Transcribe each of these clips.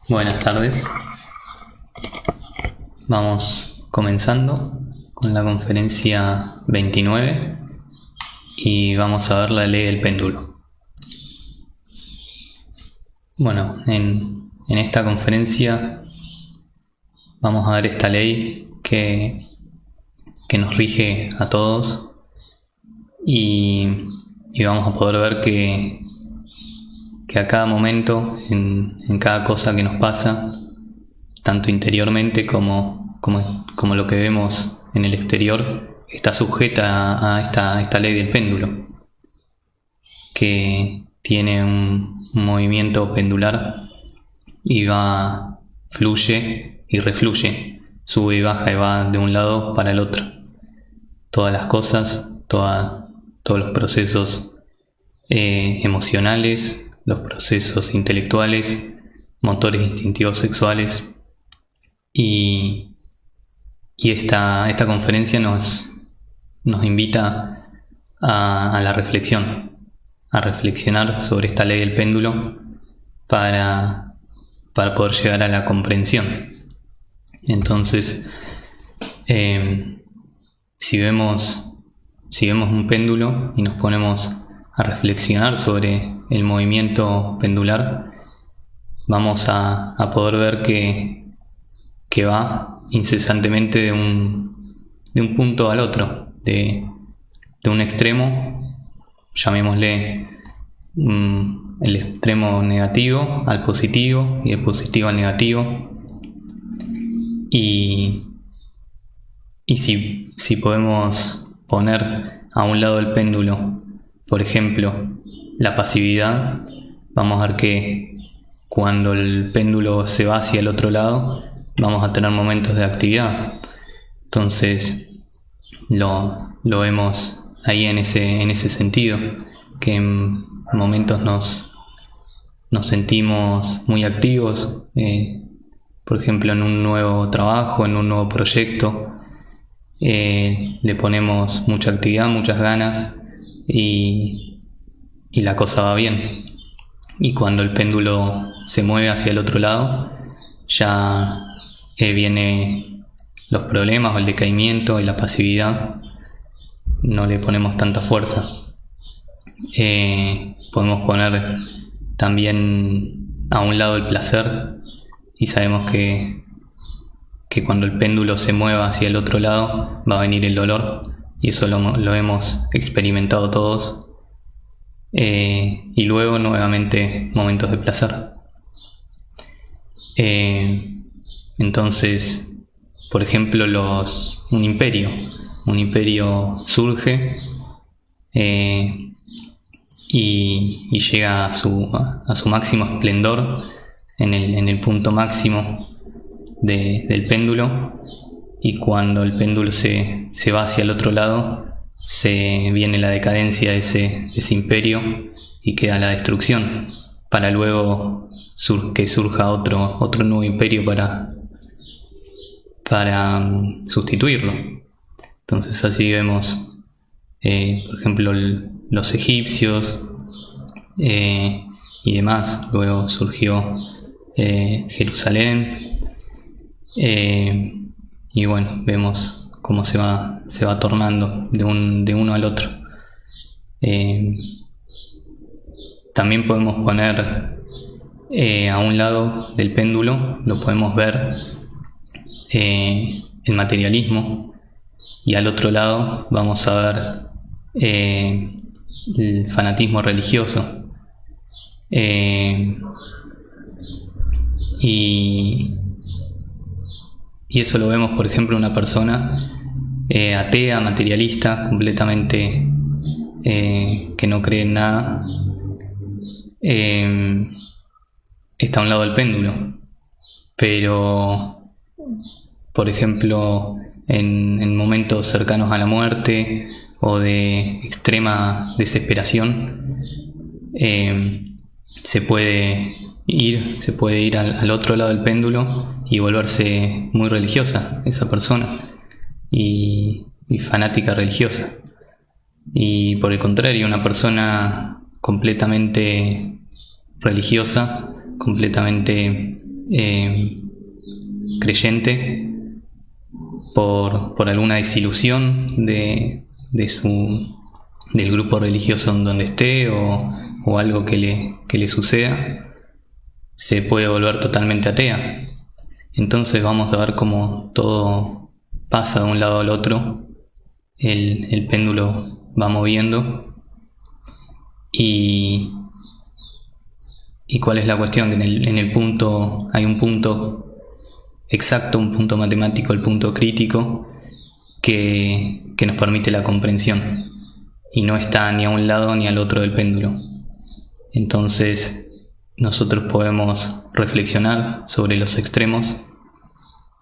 Buenas tardes. Vamos comenzando con la conferencia 29 y vamos a ver la ley del péndulo. Bueno, en esta conferencia vamos a ver esta ley que nos rige a todos y vamos a poder ver que a cada momento, en cada cosa que nos pasa, tanto interiormente como lo que vemos en el exterior, está sujeta a esta ley del péndulo, que tiene un movimiento pendular y fluye y refluye, sube y baja y va de un lado para el otro. Todas las cosas, todos los procesos emocionales, los procesos intelectuales, motores instintivos sexuales, y esta conferencia nos invita a la reflexión, a reflexionar sobre esta ley del péndulo para poder llegar a la comprensión. Entonces, si vemos un péndulo y nos ponemos a reflexionar sobre el movimiento pendular, vamos a poder ver que va incesantemente de un punto al otro, de un extremo, llamémosle el extremo negativo al positivo y del positivo al negativo, y si podemos poner a un lado del péndulo, por ejemplo, la pasividad, vamos a ver que cuando el péndulo se va hacia el otro lado, vamos a tener momentos de actividad. Entonces lo vemos ahí en ese sentido, que en momentos nos sentimos muy activos, por ejemplo en un nuevo trabajo, en un nuevo proyecto, le ponemos mucha actividad, muchas ganas, y la cosa va bien. Y cuando el péndulo se mueve hacia el otro lado, ya vienen los problemas o el decaimiento y la pasividad, no le ponemos tanta fuerza. Podemos poner también a un lado el placer, y sabemos que cuando el péndulo se mueva hacia el otro lado va a venir el dolor, y eso lo hemos experimentado todos. Y luego nuevamente momentos de placer. Entonces, por ejemplo, un imperio surge y llega a su máximo esplendor en el punto máximo del péndulo, y cuando el péndulo se va hacia el otro lado, se viene la decadencia de ese imperio y queda la destrucción, para luego que surja otro nuevo imperio para sustituirlo. Entonces así vemos, por ejemplo, los egipcios y demás. Luego surgió Jerusalén, y bueno, vemos cómo se va tornando de uno al otro. También podemos poner a un lado del péndulo, lo podemos ver el materialismo, y al otro lado vamos a ver el fanatismo religioso. Y eso lo vemos, por ejemplo, una persona atea, materialista, completamente que no cree en nada, está a un lado del péndulo. Pero, por ejemplo, en momentos cercanos a la muerte o de extrema desesperación, se puede ir al otro lado del péndulo y volverse muy religiosa esa persona y fanática religiosa. Y por el contrario, una persona completamente religiosa, completamente creyente, por alguna desilusión del grupo religioso en donde esté o algo que le suceda, se puede volver totalmente atea. Entonces vamos a ver cómo todo pasa de un lado al otro, el péndulo va moviendo. Y cuál es la cuestión, que en el punto hay un punto exacto, un punto matemático, el punto crítico que nos permite la comprensión, y no está ni a un lado ni al otro del péndulo. Entonces nosotros podemos reflexionar sobre los extremos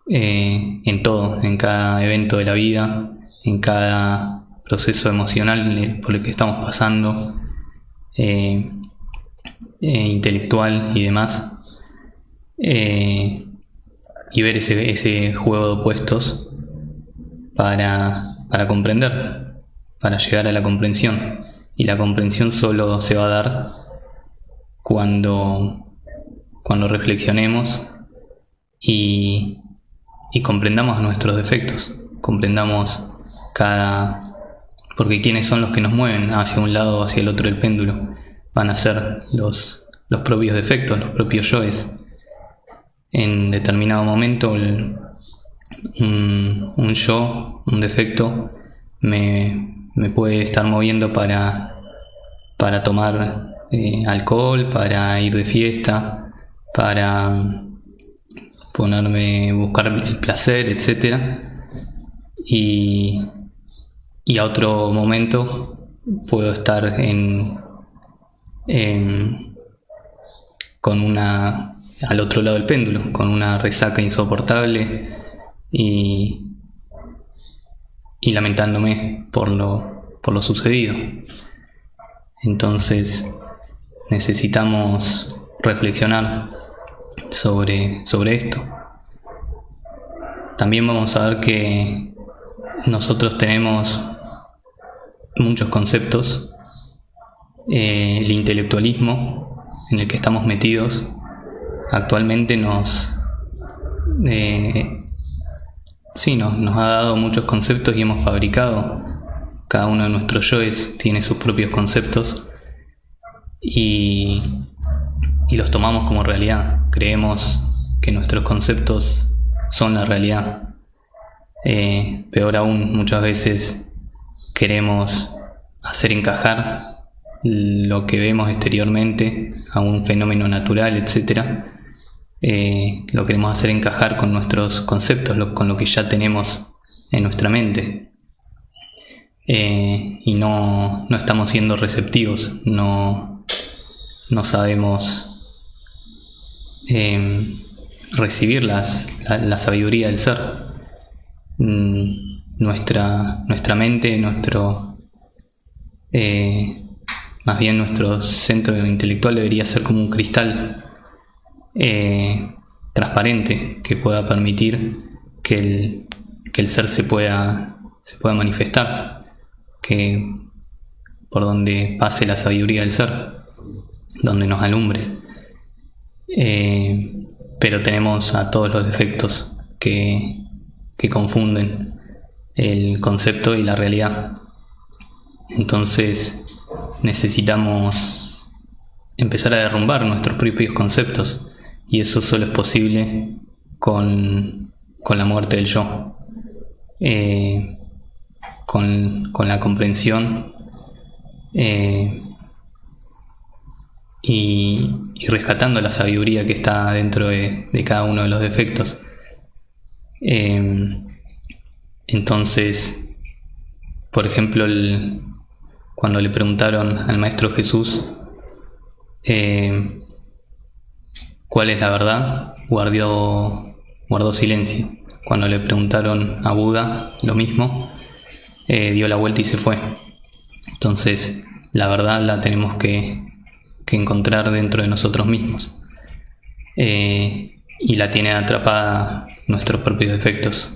en todo, en cada evento de la vida, en cada proceso emocional por el que estamos pasando, intelectual y demás, y ver ese juego de opuestos para comprender, para llegar a la comprensión. Y la comprensión solo se va a dar cuando reflexionemos y comprendamos nuestros defectos, comprendamos porque quiénes son los que nos mueven hacia un lado o hacia el otro del péndulo. Van a ser los propios defectos, los propios yoes. En determinado momento un yo, un defecto, me puede estar moviendo para tomar alcohol, para ir de fiesta, para buscar el placer, etc. Y a otro momento puedo estar al otro lado del péndulo, con una resaca insoportable y lamentándome por lo sucedido. Entonces necesitamos reflexionar sobre esto. También vamos a ver que nosotros tenemos muchos conceptos. El intelectualismo en el que estamos metidos actualmente nos ha dado muchos conceptos y hemos fabricado. Cada uno de nuestros yoes tiene sus propios conceptos y los tomamos como realidad. Creemos que nuestros conceptos son la realidad. Peor aún, muchas veces queremos hacer encajar lo que vemos exteriormente a un fenómeno natural, etc. Lo queremos hacer encajar con nuestros conceptos, con lo que ya tenemos en nuestra mente. Y no estamos siendo receptivos, no sabemos recibir la sabiduría del ser. Nuestra mente, nuestro Más bien nuestro centro intelectual debería ser como un cristal transparente que pueda permitir que el ser se pueda manifestar, que por donde pase la sabiduría del ser, donde nos alumbre. Pero tenemos a todos los defectos que confunden el concepto y la realidad. Entonces necesitamos empezar a derrumbar nuestros propios conceptos, y eso solo es posible con la muerte del yo, con la comprensión y rescatando la sabiduría que está dentro de cada uno de los defectos. Entonces, por ejemplo, cuando le preguntaron al Maestro Jesús cuál es la verdad, guardó silencio. Cuando le preguntaron a Buda lo mismo, dio la vuelta y se fue. Entonces, la verdad la tenemos que encontrar dentro de nosotros mismos, y la tiene atrapada nuestros propios defectos.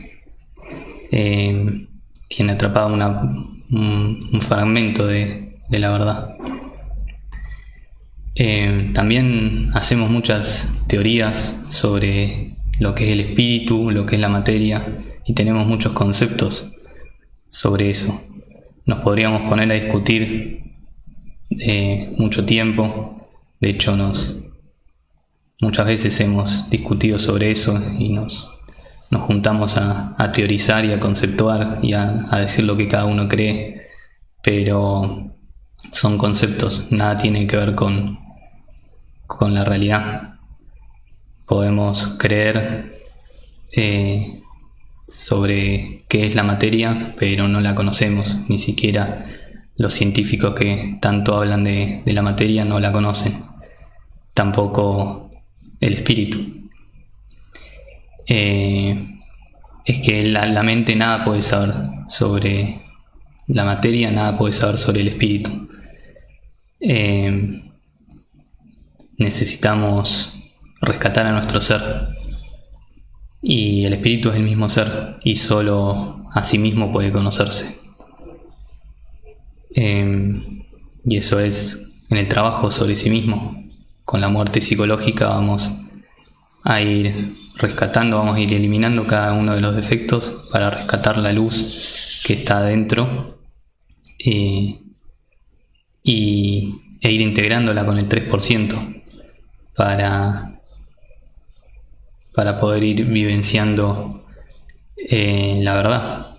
Tiene atrapada un fragmento de la verdad. También hacemos muchas teorías sobre lo que es el espíritu, lo que es la materia, y tenemos muchos conceptos sobre eso. Nos podríamos poner a discutir mucho tiempo. De hecho, muchas veces hemos discutido sobre eso y nos juntamos a teorizar y a conceptuar y a decir lo que cada uno cree, pero son conceptos, nada tiene que ver con la realidad. Podemos creer sobre qué es la materia, pero no la conocemos. Ni siquiera los científicos que tanto hablan de la materia no la conocen. Tampoco el espíritu. Es que la mente nada puede saber sobre la materia, nada puede saber sobre el espíritu. Necesitamos rescatar a nuestro ser, y el espíritu es el mismo ser y solo a sí mismo puede conocerse. Y eso es en el trabajo sobre sí mismo. Con la muerte psicológica vamos a ir rescatando, vamos a ir eliminando cada uno de los defectos para rescatar la luz que está adentro, e ir integrándola con el 3% para poder ir vivenciando la verdad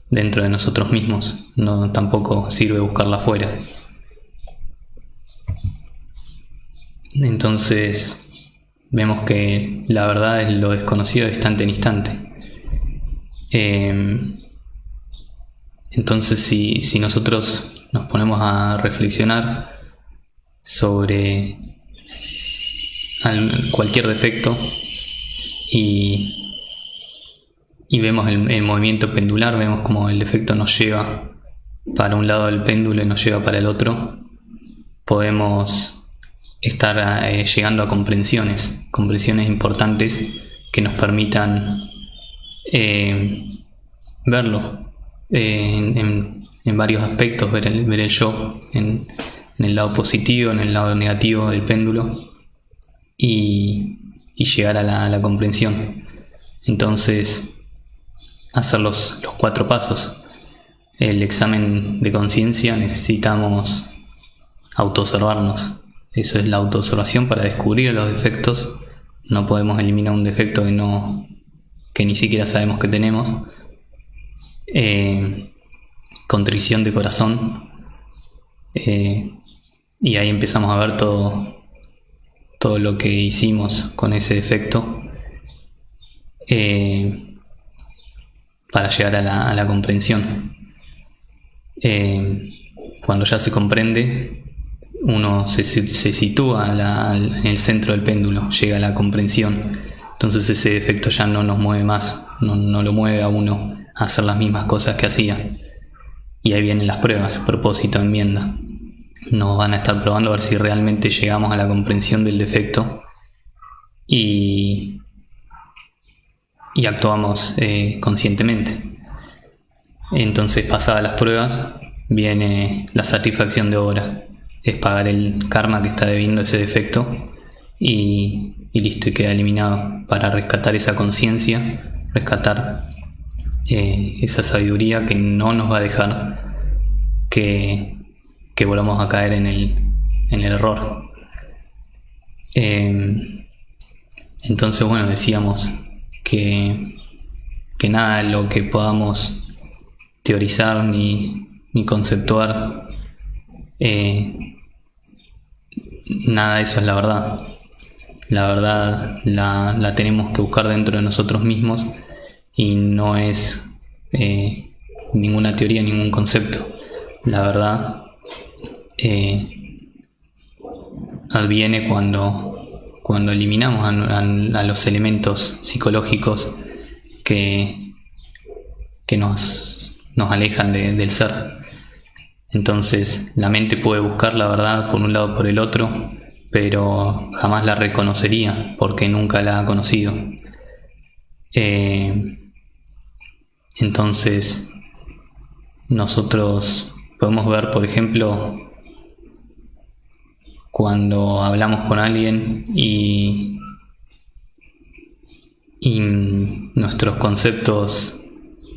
dentro de nosotros mismos. No, tampoco sirve buscarla afuera. Entonces vemos que la verdad es lo desconocido de instante en instante. Entonces si nosotros nos ponemos a reflexionar sobre cualquier defecto y vemos el movimiento pendular, vemos como el defecto nos lleva para un lado del péndulo y nos lleva para el otro, podemos estar llegando a comprensiones importantes que nos permitan verlo en varios aspectos, ver el yo en el lado positivo, en el lado negativo del péndulo, y llegar a la comprensión. Entonces, hacer los 4 pasos. El examen de conciencia, necesitamos autoobservarnos. Eso es la autoobservación para descubrir los defectos. No podemos eliminar un defecto que ni siquiera sabemos que tenemos. Contrición de corazón, y ahí empezamos a ver todo lo que hicimos con ese defecto, para llegar a la comprensión. Cuando ya se comprende, uno se sitúa en el centro del péndulo, llega a la comprensión. Entonces ese defecto ya no nos mueve más, no lo mueve a uno a hacer las mismas cosas que hacía, Y ahí vienen las pruebas, propósito, enmienda. Nos van a estar probando a ver si realmente llegamos a la comprensión del defecto y actuamos conscientemente. Entonces, pasadas las pruebas, viene la satisfacción de obra. Es pagar el karma que está debiendo ese defecto y listo, y queda eliminado, para rescatar esa conciencia, rescatar esa sabiduría que no nos va a dejar que volvamos a caer en el error. Entonces, bueno, decíamos que nada de lo que podamos teorizar ni conceptuar, nada de eso es la verdad. La verdad la tenemos que buscar dentro de nosotros mismos y no es ninguna teoría, ningún concepto. La verdad adviene cuando eliminamos a los elementos psicológicos que nos alejan del ser. Entonces, la mente puede buscar la verdad por un lado o por el otro, pero jamás la reconocería porque nunca la ha conocido. Entonces, nosotros podemos ver, por ejemplo, cuando hablamos con alguien y nuestros conceptos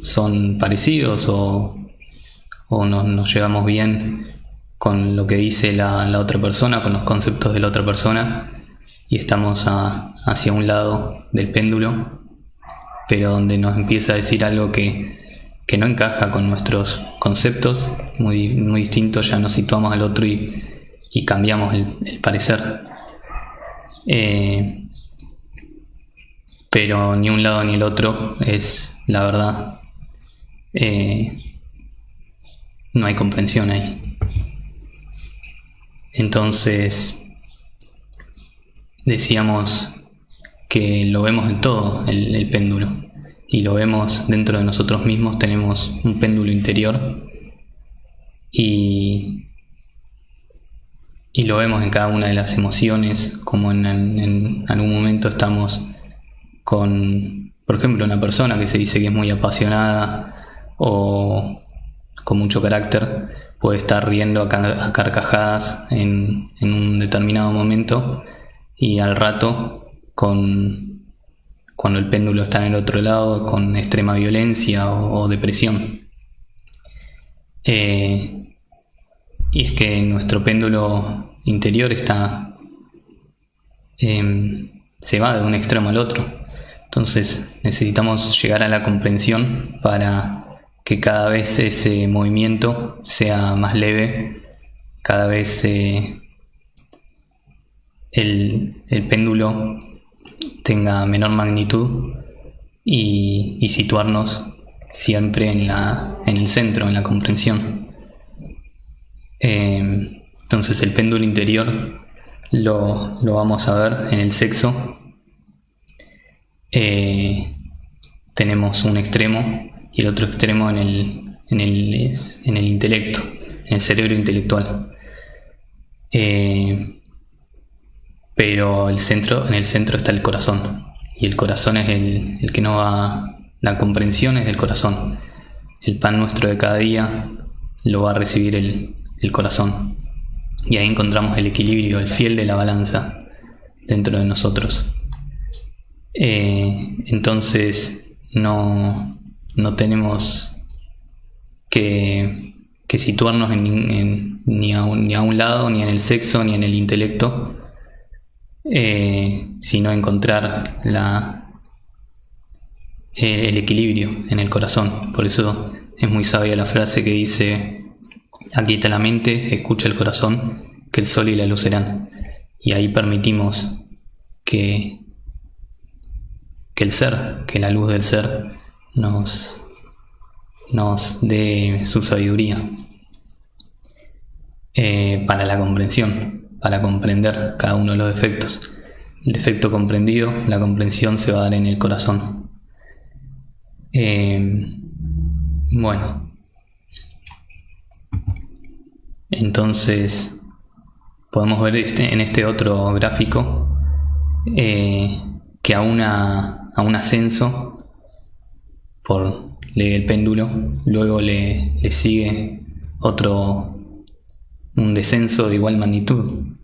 son parecidos o nos llevamos bien con lo que dice la otra persona, con los conceptos de la otra persona, y estamos hacia un lado del péndulo, pero donde nos empieza a decir algo que no encaja con nuestros conceptos, muy, muy distinto, ya nos situamos al otro y cambiamos el parecer. Pero ni un lado ni el otro es la verdad. No hay comprensión ahí. Entonces, decíamos que lo vemos en todo el péndulo, y lo vemos dentro de nosotros mismos. Tenemos un péndulo interior y lo vemos en cada una de las emociones, como en algún momento estamos con, por ejemplo, una persona que se dice que es muy apasionada o con mucho carácter, puede estar riendo a carcajadas en un determinado momento, y al rato, cuando el péndulo está en el otro lado, con extrema violencia o depresión. Y es que nuestro péndulo interior se va de un extremo al otro. Entonces necesitamos llegar a la comprensión para que cada vez ese movimiento sea más leve, cada vez el péndulo tenga menor magnitud, y situarnos siempre en el centro, en la comprensión. Entonces, el péndulo interior lo vamos a ver en el sexo. Tenemos un extremo y el otro extremo en el intelecto, en el cerebro intelectual. Pero en el centro está el corazón, y el corazón es el que no va. La comprensión es del corazón. El pan nuestro de cada día lo va a recibir el corazón, y ahí encontramos el equilibrio, el fiel de la balanza dentro de nosotros. Entonces no tenemos que situarnos ni a un lado, ni en el sexo, ni en el intelecto, sino encontrar el equilibrio en el corazón. Por eso es muy sabia la frase que dice: aquieta la mente, escucha el corazón, que el sol y la luz serán. Y ahí permitimos que el ser, que la luz del ser nos dé su sabiduría para la comprensión, para comprender cada uno de los defectos. El defecto comprendido, la comprensión se va a dar en el corazón. Bueno, Entonces podemos ver en este otro gráfico que a un ascenso por ley del péndulo, luego le sigue un descenso de igual magnitud.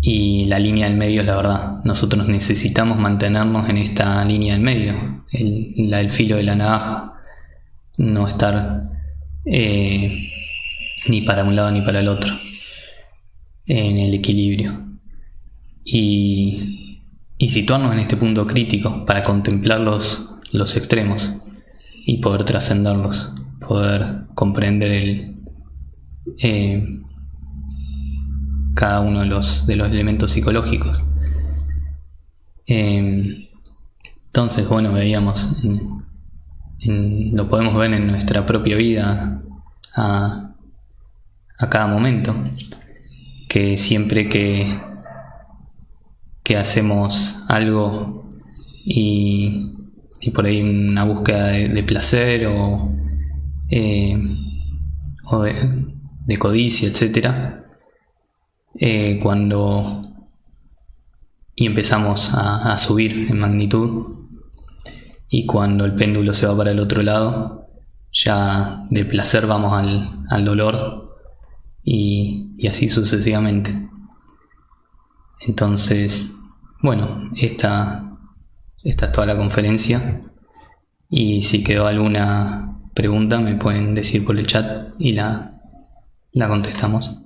Y la línea del medio es la verdad. Nosotros necesitamos mantenernos en esta línea del medio, el filo de la navaja, no estar ni para un lado ni para el otro, en el equilibrio. Y situarnos en este punto crítico para contemplar los extremos y poder trascenderlos, poder comprender cada uno de los elementos psicológicos. Entonces, bueno, veíamos, lo podemos ver en nuestra propia vida a cada momento, que siempre que hacemos algo y por ahí una búsqueda de placer o de codicia, etcétera, cuando empezamos a subir en magnitud, y cuando el péndulo se va para el otro lado, ya del placer vamos al dolor, y así sucesivamente. Entonces, bueno, esta es toda la conferencia, y si quedó alguna pregunta me pueden decir por el chat y la contestamos.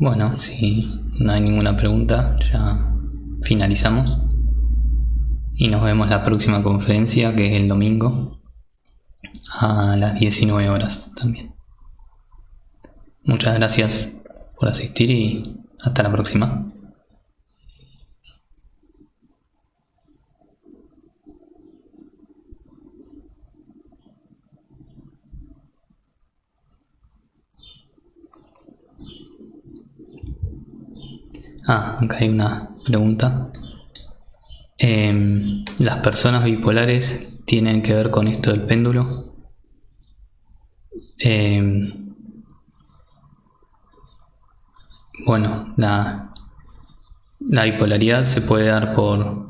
Bueno, si no hay ninguna pregunta, ya finalizamos y nos vemos la próxima conferencia, que es el domingo a las 19 horas también. Muchas gracias por asistir y hasta la próxima. Acá hay una pregunta. ¿Las personas bipolares tienen que ver con esto del péndulo? Bueno, la bipolaridad se puede dar por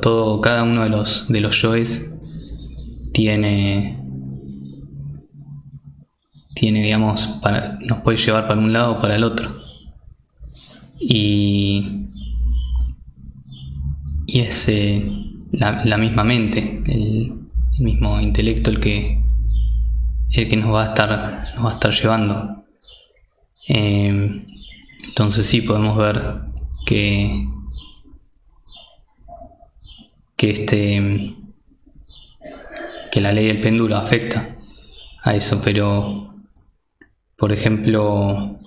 todo, cada uno de los yoes tiene, digamos, nos puede llevar para un lado o para el otro. Y es la misma mente, el mismo intelecto el que nos va a estar llevando. Entonces sí, podemos ver que la ley del péndulo afecta a eso, pero por ejemplo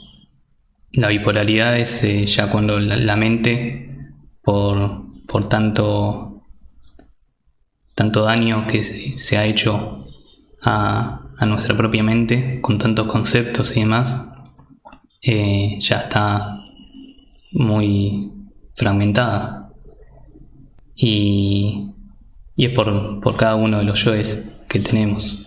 la bipolaridad es ya cuando la mente, por tanto daño que se ha hecho a nuestra propia mente, con tantos conceptos y demás, ya está muy fragmentada. y, y es por cada uno de los yoes que tenemos.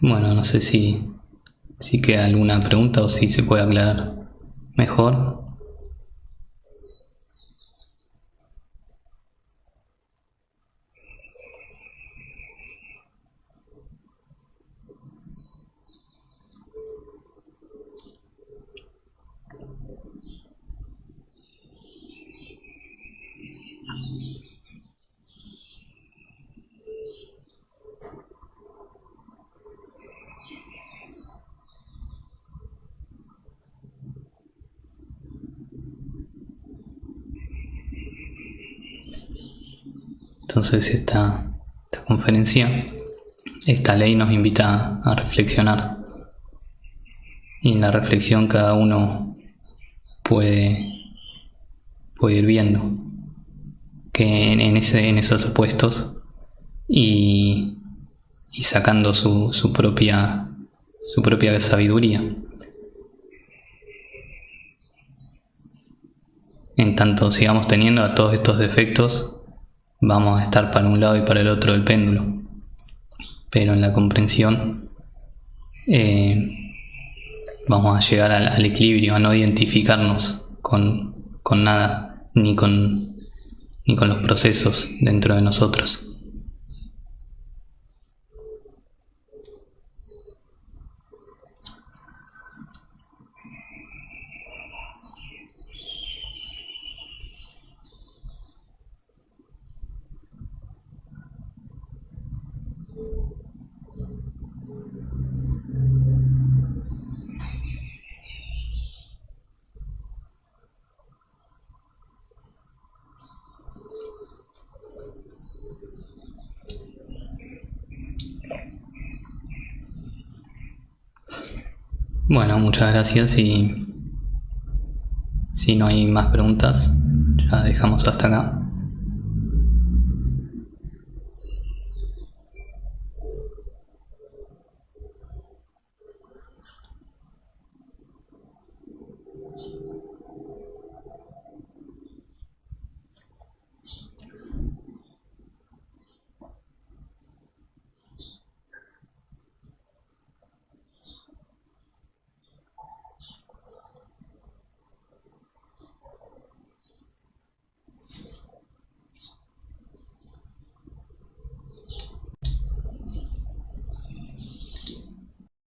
Bueno, no sé si queda alguna pregunta o si se puede aclarar mejor. Entonces esta conferencia, esta ley nos invita a reflexionar, y en la reflexión cada uno puede ir viendo que en esos opuestos y sacando su propia sabiduría. En tanto sigamos teniendo a todos estos defectos, vamos a estar para un lado y para el otro del péndulo, pero en la comprensión vamos a llegar al equilibrio, a no identificarnos con nada, ni con los procesos dentro de nosotros. Bueno, muchas gracias, y si no hay más preguntas, ya dejamos hasta acá.